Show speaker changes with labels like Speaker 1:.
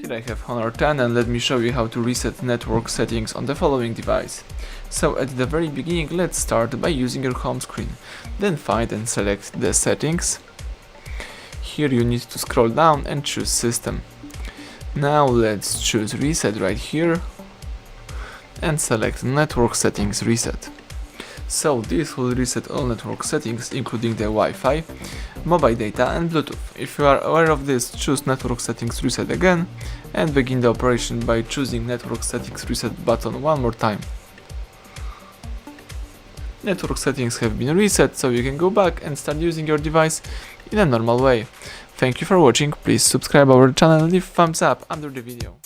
Speaker 1: Here I have Honor 10 and let me show you how to reset network settings on the following device. So at the very beginning, let's start by using your home screen. Then find and select the settings. Here you need to scroll down and choose system. Now let's choose reset right here and select network settings reset. So this will reset all network settings including the Wi-Fi, mobile data and Bluetooth. If you are aware of this, choose network settings reset again and begin the operation by choosing network settings reset button one more time. Network settings have been reset, so you can go back and start using your device in a normal way. Thank you for watching, please subscribe our channel and leave thumbs up under the video.